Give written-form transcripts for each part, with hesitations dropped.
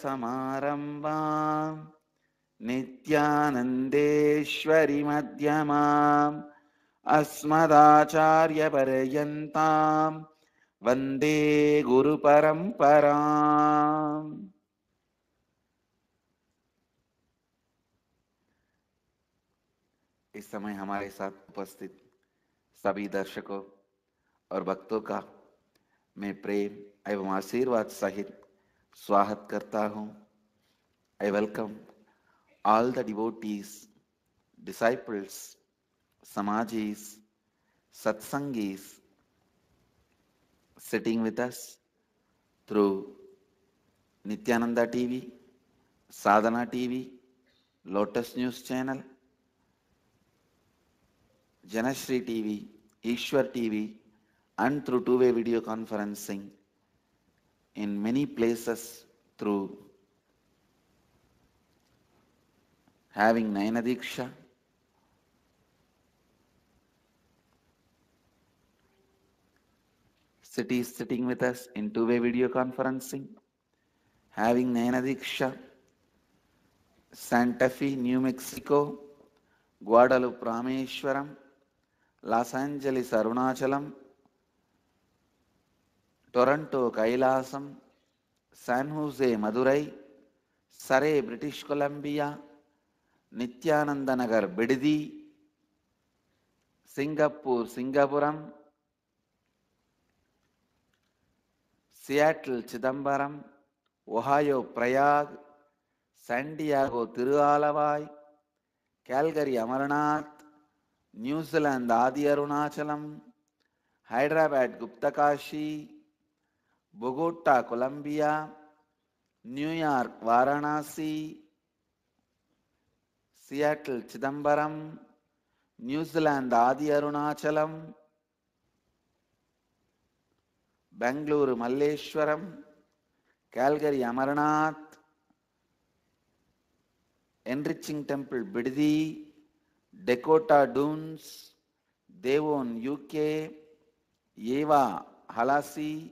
समारम्भाम् नित्यानन्देश्वरि मध्यमाम् अस्मदाचार्यपर्यन्ताम् वन्दे गुरुपरम्पराम्। इस समय हमारे साथ उपस्थित सभी दर्शकों और भक्तों का मैं प्रेम एवं आशीर्वाद सहित स्वागत करता हूँ। I welcome all the devotees, disciples, samajis, satsangis sitting with us through Nityananda TV, Sadhana TV, Lotus News Channel, Janashri TV, Ishwar TV, and through two-way video conferencing in many places through having Nayana Diksha, cities sitting with us in two-way video conferencing, having Nayana Diksha, Santa Fe, New Mexico, Guadalupe, Rameshwaram, Los Angeles, Arunachalam, Toronto, Kailasam, San Jose, Madurai, Surrey, British Columbia, Nityananda Nagar, Bidadi, Singapore, Singapuram, Seattle, Chidambaram, Ohio, Prayag, San Diego, Tirualavai, Calgary, Amarnath, New Zealand, Adi Arunachalam, Hyderabad, Guptakashi, Bogota, Colombia, New York, Varanasi, Seattle, Chidambaram, New Zealand, Adi Arunachalam, Bangalore, Malleshwaram, Calgary, Amarnath, Enriching Temple, Bidadi, Dakota Dunes, Devon, UK, Eva, Halasi,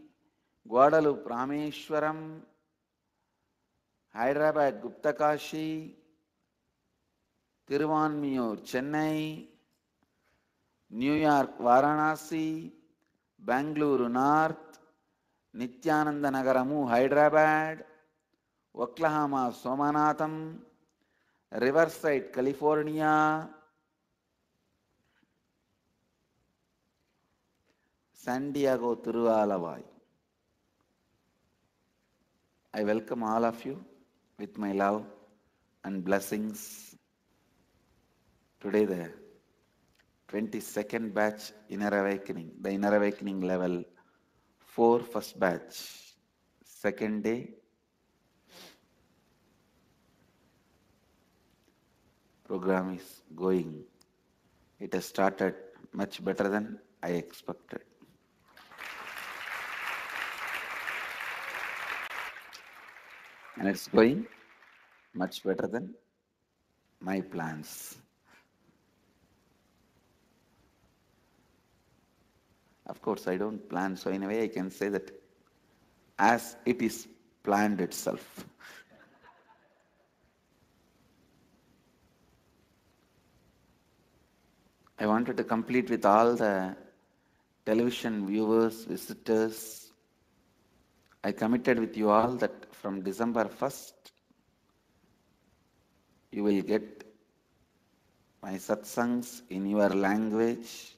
Guadalupe, Rameshwaram, Hyderabad, Guptakashi, Tiruvanmiyur, Chennai, New York, Varanasi, Bangalore North, Nityananda Nagaramu, Hyderabad, Oklahoma, Somanatham, Riverside, California, San Diego, Tirualavai. I welcome all of you with my love and blessings. Today the 22nd batch Inner Awakening, the Inner Awakening level 4 first batch, second day. Program is going. It has started much better than I expected. And it's going much better than my plans. Of course, I don't plan, so in a way I can say that as it is planned itself. I wanted to complete with all the television viewers, visitors. I committed with you all that from December 1st, you will get my satsangs in your language.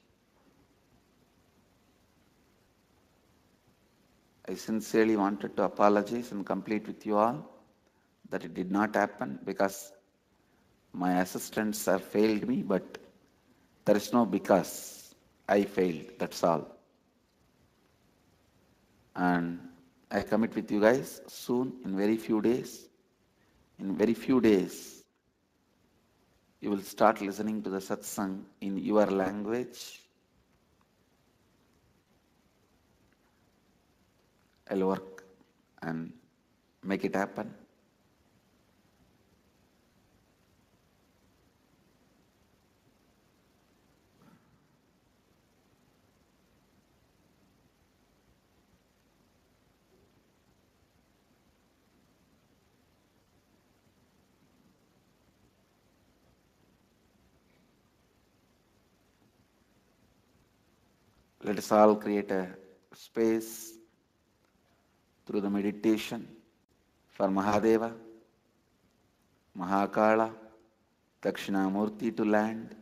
I sincerely wanted to apologize and complete with you all that it did not happen because my assistants have failed me, but there is no because I failed, that's all. And I commit with you guys soon, in very few days. In very few days, you will start listening to the satsang in your language. I'll work and make it happen. Let us all create a space through the meditation for Mahadeva, Mahakala, Dakshinamurti to land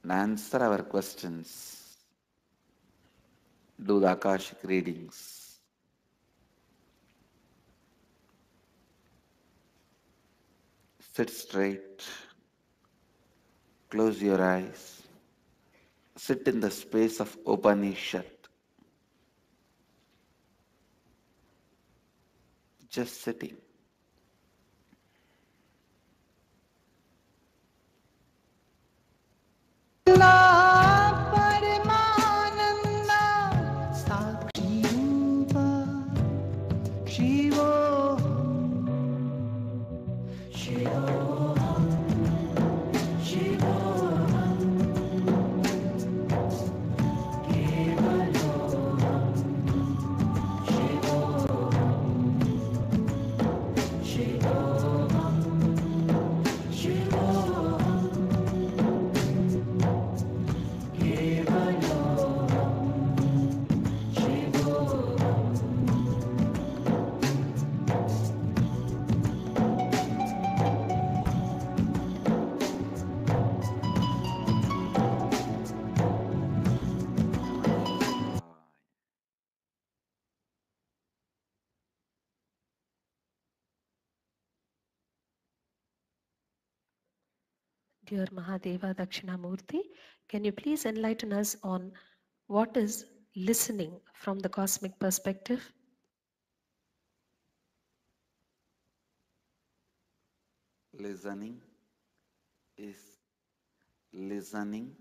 and answer our questions. Do the Akashic readings. Sit straight. Close your eyes. Sit in the space of Upanishad. Just sitting. Dear Mahadeva Dakshinamurti, can you please enlighten us on what is listening from the cosmic perspective? Listening is listening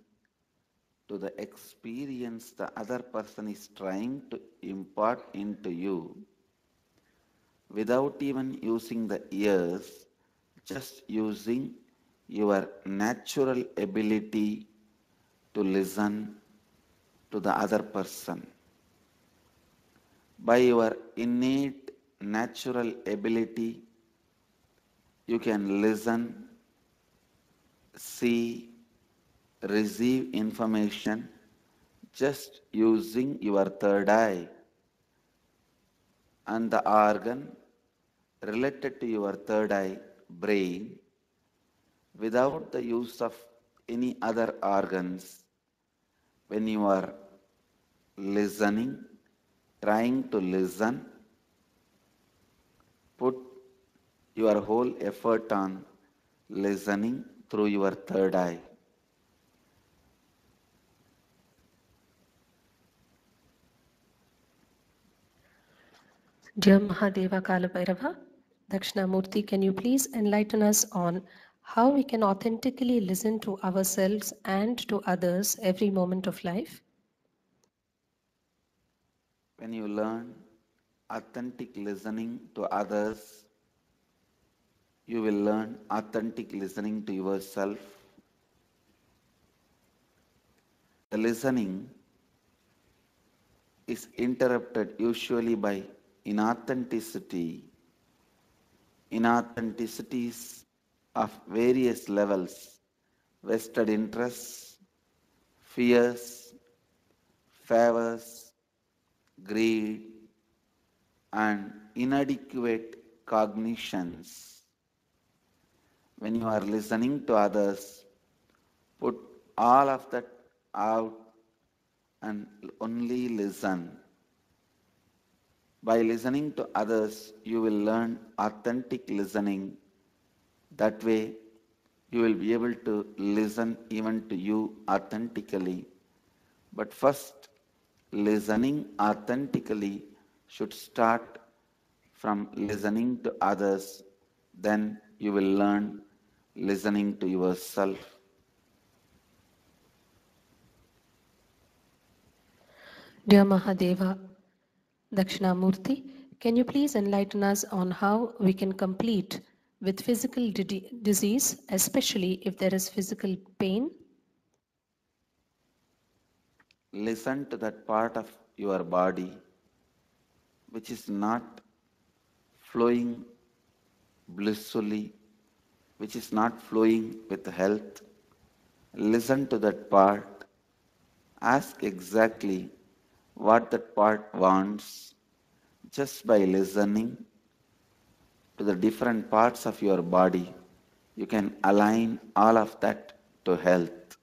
to the experience the other person is trying to impart into you without even using the ears, just using your natural ability to listen to the other person. By your innate natural ability, you can listen, see, receive information just using your third eye and the organ related to your third eye, brain, without the use of any other organs. When you are listening, trying to listen, put your whole effort on listening through your third eye. Dear Mahadeva Kalabhairava, Dakshinamurti, can you please enlighten us on how we can authentically listen to ourselves and to others every moment of life? When you learn authentic listening to others, you will learn authentic listening to yourself. The listening is interrupted usually by inauthenticity, inauthenticities of various levels, vested interests, fears, favors, greed, and inadequate cognitions. When you are listening to others, put all of that out and only listen. By listening to others, you will learn authentic listening. That way, you will be able to listen even to you authentically. But first, listening authentically should start from listening to others. Then you will learn listening to yourself. Dear Mahadeva Dakshinamurti, can you please enlighten us on how we can complete with physical disease, especially if there is physical pain? Listen to that part of your body which is not flowing blissfully, which is not flowing with health. Listen to that part ask exactly what that part wants. Just by listening to the different parts of your body, you can align all of that to health.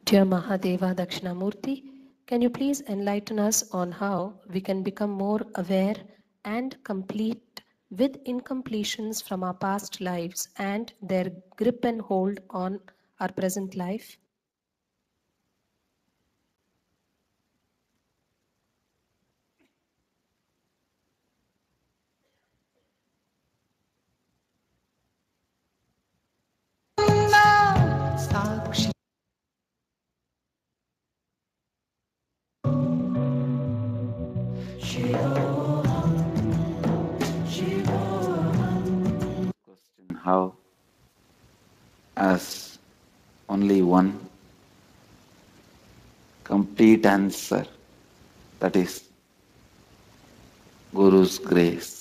Dear Mahadeva Dakshinamurti, can you please enlighten us on how we can become more aware and complete with incompletions from our past lives and their grip and hold on our present life? Question: how? As only one complete answer, that is Guru's grace.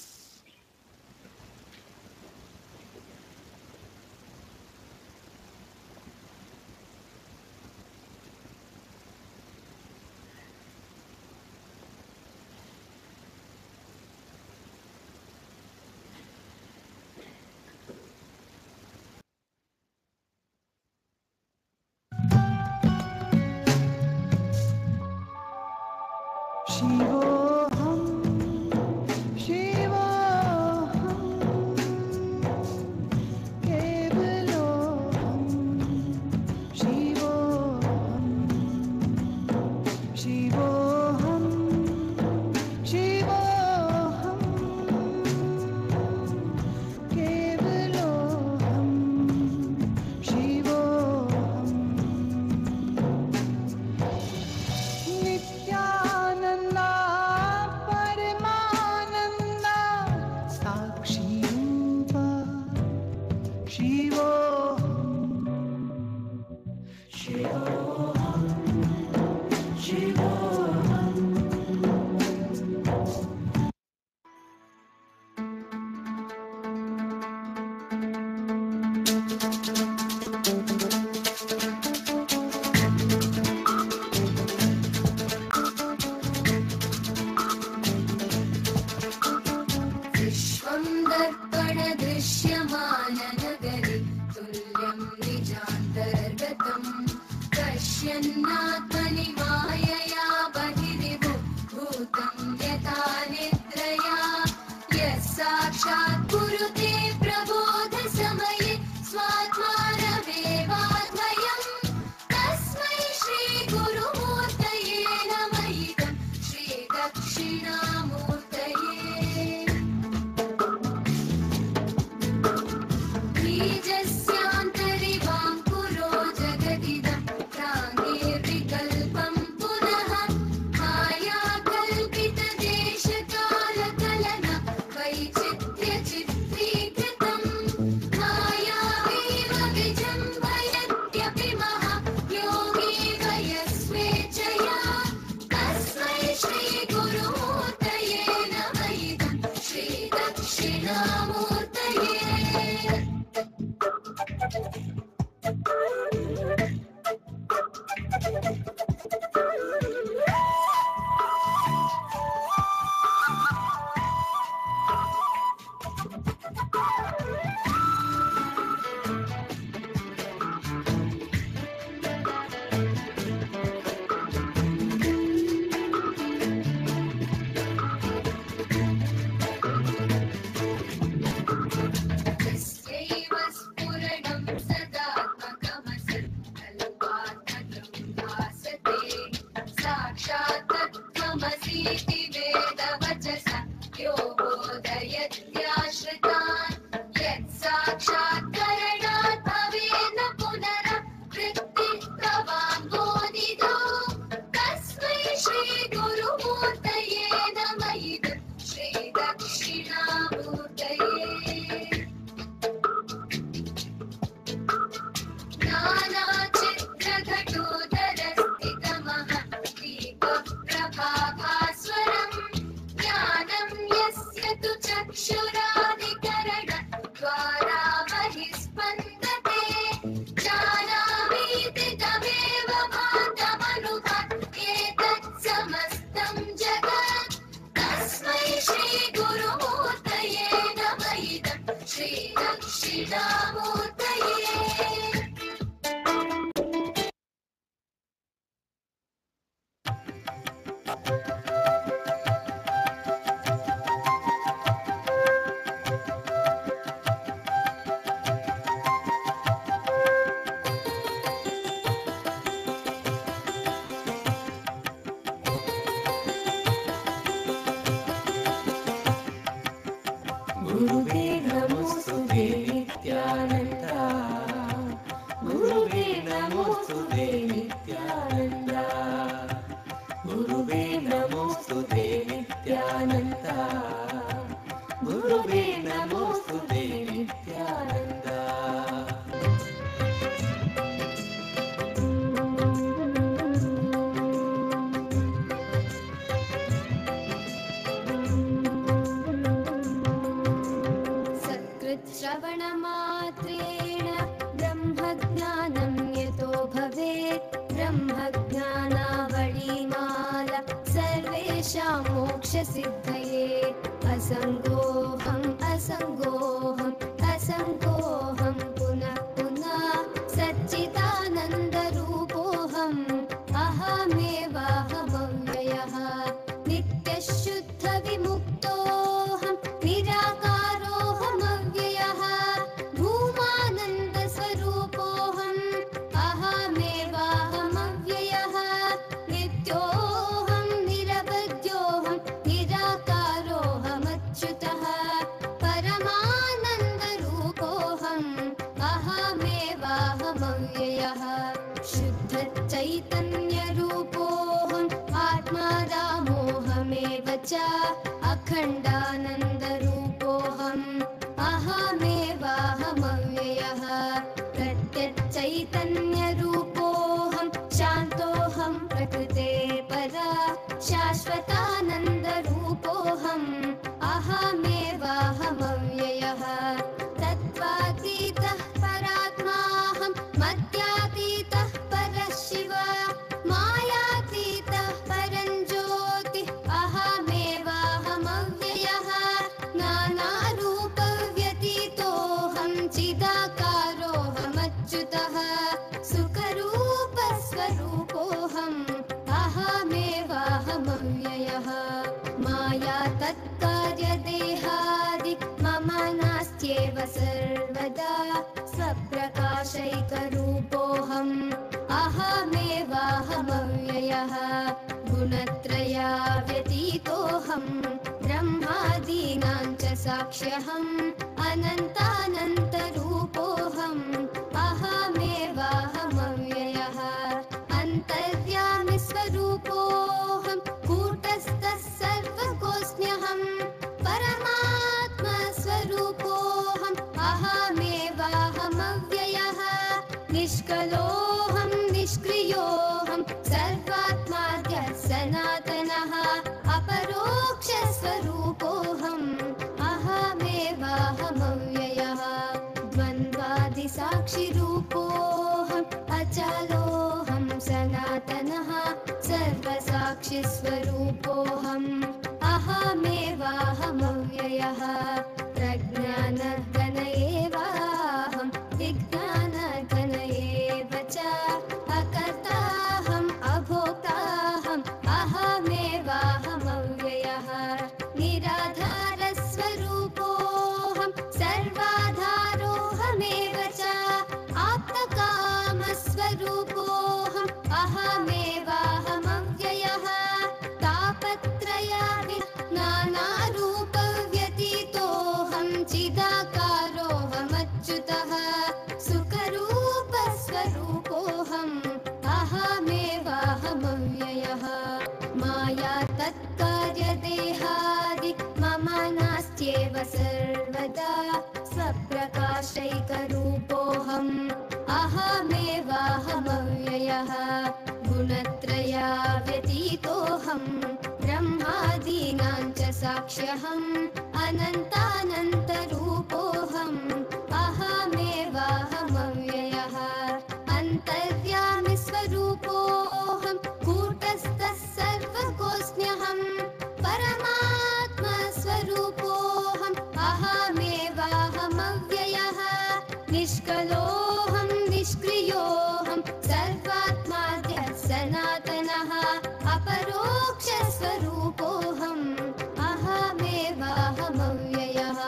सिद्धये असङ्गोऽहम् असङ्गोऽहम् असङ्गोऽहम् पुनः पुनः सच्चिदानन्दरूपोऽहम् अहमेवाहमव्ययः नित्यशुद्धविमुक्तोऽहम् निराकारोऽहमव्ययः भूमानन्दस्वरूपोऽहम् अहमेवाहमव्ययः नित्योऽहम् निरवध्योऽहम् निराकारोऽहमच्युतः परमानन्दरूपोऽहम् अहमेवाहमव्ययः शुद्धचैतन्यरूपोऽहम् आत्मा रामोऽहमेव च अखण्डानन्दरूपोऽहम् अहमेवाहमव्ययः प्रत्यच्चैतन्यरूपोऽहम् शान्तोऽहम् प्रकृते परा शाश्वतानन्दरूपोऽहम् अहमेवाहमव्ययः तत्त्वातीतः परात्माहम् मध्यातीतः परः शिव मायातीतः परञ्ज्योतिः अहमेवाहमव्ययः नानारूपव्यतीतोऽहम् चिदाकारोऽहमच्युतः सुखरूपस्वरूपोऽहम् अहमेवाहमव्ययः माया तत्कार्यदेहादि मम नास्त्येव सर्वदा स्वप्रकाशैकरूपोऽहम् अहमेवाहमव्ययः गुणत्रयाव्यतीतोऽहम् ब्रह्मादीनां च साक्ष्यहम् अनन्तानन्तरूपोऽहम् अहमेवाहमव्ययः अन्तर्यामि स्वरूपोऽहम् कूटस्थः सर्वकोऽस्म्यहम् परमात्मस्वरूपोऽहम् अहमेवाहमव्ययः निष्कलोऽहम् निष्क्रियोऽहम् सर्वात्माद्यः सनातनः अपरोक्षस्वरूपोऽहम् अहमेवाहमव्ययः द्वन्द्वादिसाक्षिरूपोऽहम् अचलोऽहम् सनातनः सर्वसाक्षिस्वरूपोऽहम् अहमेवाहमव्ययः प्रज्ञानघन एवाहम् विज्ञानघन एव च अकर्ताहम् अभोक्ताहम् अहमेवाहमव्ययः निराधारस्वरूपोऽहम् सर्वाधारोऽहमेव च आप्तकामस्वरूपोऽहम् अहमेवाहमव्ययः तापत्रयादि नानारूपव्यतीतोऽहम् चिदाकारोऽहमच्युतः सुखरूपस्वरूपोऽहम् अहमेवाहमव्ययः माया तत्कार्यदेहादि मम नास्त्येव सर्वदा स्वप्रकाशैकरूपोऽहम् अहमेवाहमव्ययः गुणत्रयाव्यतीतोऽहम् ब्रह्मादीनां च साक्ष्यहम् अनन्तानन्तरूपोऽहम् अहमेवाहमव्ययः अन्तर्यामि स्वरूपोऽहम् कूटस्थः सर्वकोऽस्म्यहम् परमात्मस्वरूपोऽहम् अहमेवाहमव्ययः निष्कलोऽहम् निष्क्रियोऽहम् सर्वात्माद्यः सनातनः अपरोक्षस्वरूपोऽहम् अहमेवाहमव्ययः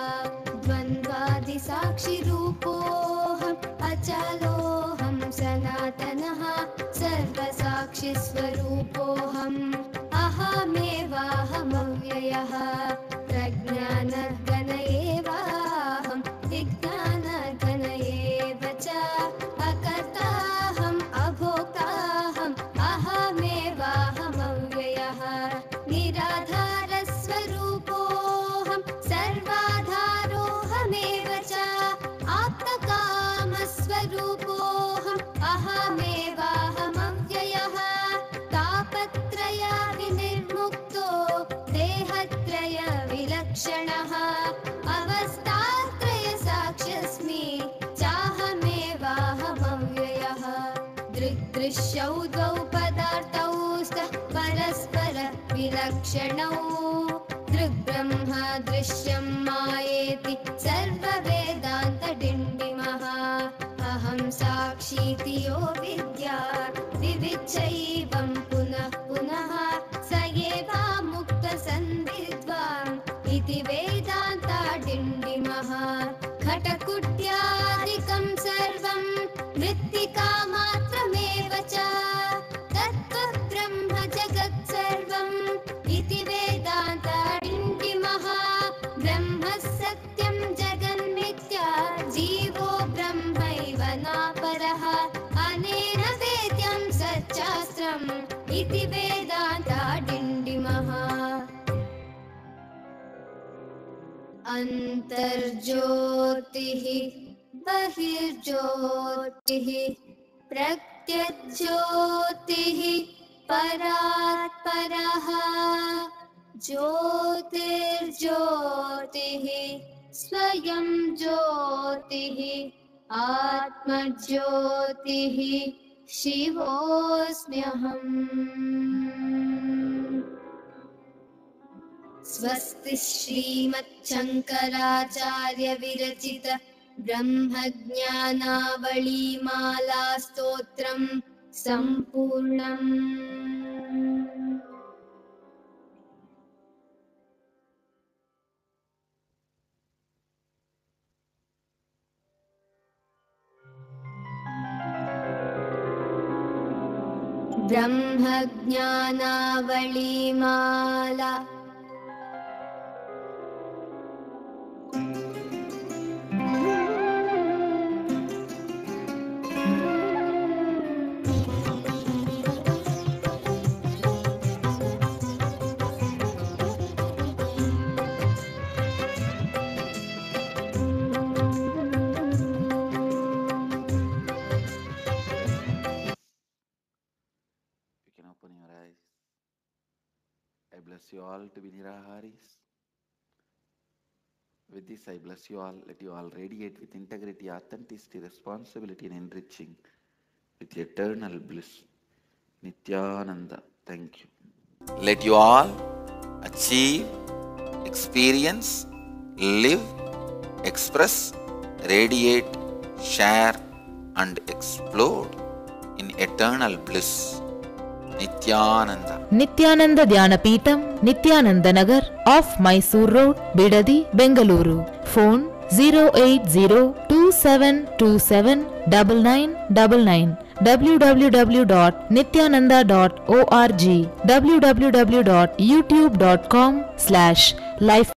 द्वन्द्वादिसाक्षिरूपोऽहम् अचलोऽहम् सनातनः सर्वसाक्षिस्वरूपोऽहम् अहमेवाहमव्ययः प्रज्ञानघन एवाहम् विज्ञानघन एव च अकर्ताहम् अभोक्ताहम् अहमेवाहमव्ययः निराधारस्वरूपोऽहम् सर्वाधारोऽहमेव च आप्तकामस्वरूपोऽहम् अहमेवाहमव्ययः तापत्रयाविनिर्मुक्तो देहत्रय विलक्षणः अवस्थात्रयसाक्ष्यस्मि चाहमेवाहमव्ययः दृग्दृश्यौ द्वौ पदार्थौ स्तः परस्पर विलक्षणौ दृग्ब्रह्म दृश्यं मायेति सर्ववेदान्तडिण्डिमः अहं साक्षीति यो विद्यात् विविच्चैवं पुनः पुनः स एवामुक्तसन्धिद्वान् इति वेदान्ताडिण्डिमः घटकुट्यादिकं सर्वं मृत्तिकामात्रमेव च तत्त्वब्रह्म जगत् सर्वम् इति वेदान्ताडिण्डिमः ब्रह्म सत्यं जगन्मिथ्या जीवो ब्रह्मैव नापरः अनेन वेद्यं सच्चास्त्रम् इति वेदान्ताडिण्डिमः अन्तर्ज्योतिः बहिर्ज्योतिः प्रत्यज्योतिः परात् परः ज्योतिर्ज्योतिः स्वयं ज्योतिः आत्मज्योतिः शिवोऽस्म्यहम् स्वस्ति श्रीमच्छङ्कराचार्य विरचित ब्रह्मज्ञानावलीमाला स्तोत्रम् सम्पूर्णम्। ब्रह्मज्ञानावलीमाला I bless you all to be Niraharis. With this, I bless you all. Let you all radiate with integrity, authenticity, responsibility, and enriching with eternal bliss. Nityananda. Thank you. Let you all achieve, experience, live, express, radiate, share, and explode in eternal bliss. Nityananda. Nityananda Dhyanapitham, Nityananda Nagar, off Mysore Road, Bidadi, Bengaluru. Phone 08027279999. www.nityananda.org. www.youtube.com/life